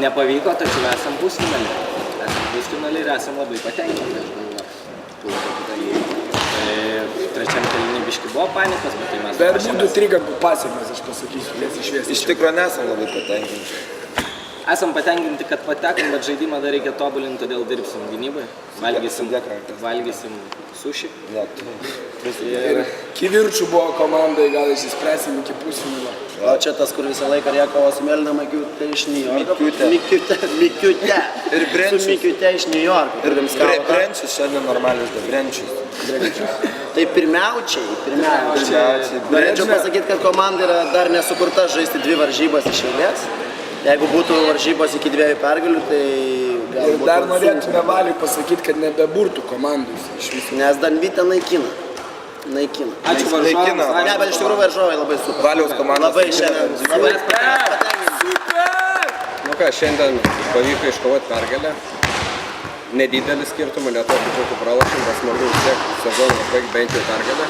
nepavyko, tačiau esam pusfinalį. Esam pusfinalį ir esam labai patenkinti, aš galvoju. Trečiam kėlinį biški buvo panikos, bet tai mes... Bet būtų trigambų pasiekmes, aš pasakysiu, šviesiai. Iš tikrųjų nesam labai patenkinti. Esam patenkinti, kad patekom, bet žaidimą dar reikia tobulinti, todėl dirbsim gynybai. Valgysim suši. Ir kivirčių buvo komandai, gal išsispręsim iki pusfinalio. O čia tas, kur visą laiką riekavo su Mėlyna Mikiute iš New Yorko. Mikiute. Ir Brenčius. Su Mikiute iš New Yorko. Ir Brenčius šiandien normalius, da Brenčius. Tai pirmiaučiai. Norėčiau pasakyti, kad komanda yra dar nesukurta žaisti 2 varžybas iš eilės. Jeigu būtų varžybos iki 2 pergalių, tai Ir dar norėtume Valiui pasakyti, kad nebeburtų komandus iš viso. Nes Danvytė naikina. Ačiū varžovams. Ne, bet iš tikrųjų varžovai labai super. Valiaus komandos. Labai šiandien. Labai patenkinti. Nu ką, šiandien pavyko iškovoti pergalę. Nedidelį skirtumą, netokį būtų pralašim, bet smagu vis tiek sezoną baigti bent jau pergalę.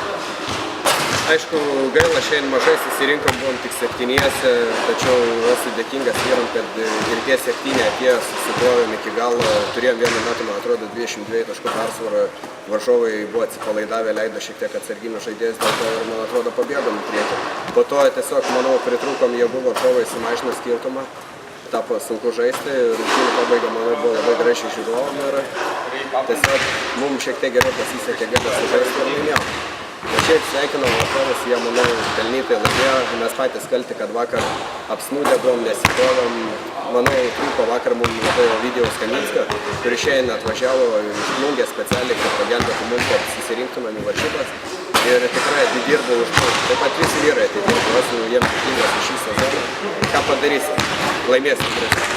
Aišku, gaila, šiandien mažai susirinkom, buvom tik 7-iese, tačiau esu dėkingas vyram, kad ir tie 7 atėjo, susikrovėm iki galo, turėjom vienu metu, man atrodo, 22 taškų persvarą, varžovai buvo atsipalaidavę, leido šiek tiek atsarginių žaidėjus, dėl to ir, man atrodo, pabėgom į priekį. Po to tiesiog, manau, pritrūkom jėgų, varžovai sumažino skirtumą, tapo sunku žaisti, rungtynių pabaiga, manau, buvo labai gražiai žiūrovom ir tiesiog mums šiek tiek geriau pasisekė gėdą sužaisti ir laimėjom. Bet šiaip sveikinam varžovus, jie, manau, pelnytai laimėjo, mes patys kalti, kad vakar apsnūdę buvom, nesikrovėm. Manau, trūko vakar mums labai Ovidijaus Kaminskio, kuris šiandien atvažiavo iš Plungės specialiai, kad pagelbėtų mums, kad susirinktumėm į varžybas. Ir tikrai atidirbo už mus. Taip pat visi vyrai atidirbo, esu jiems dėkingas už šį sezoną. Ką padarysim? Laimėsim.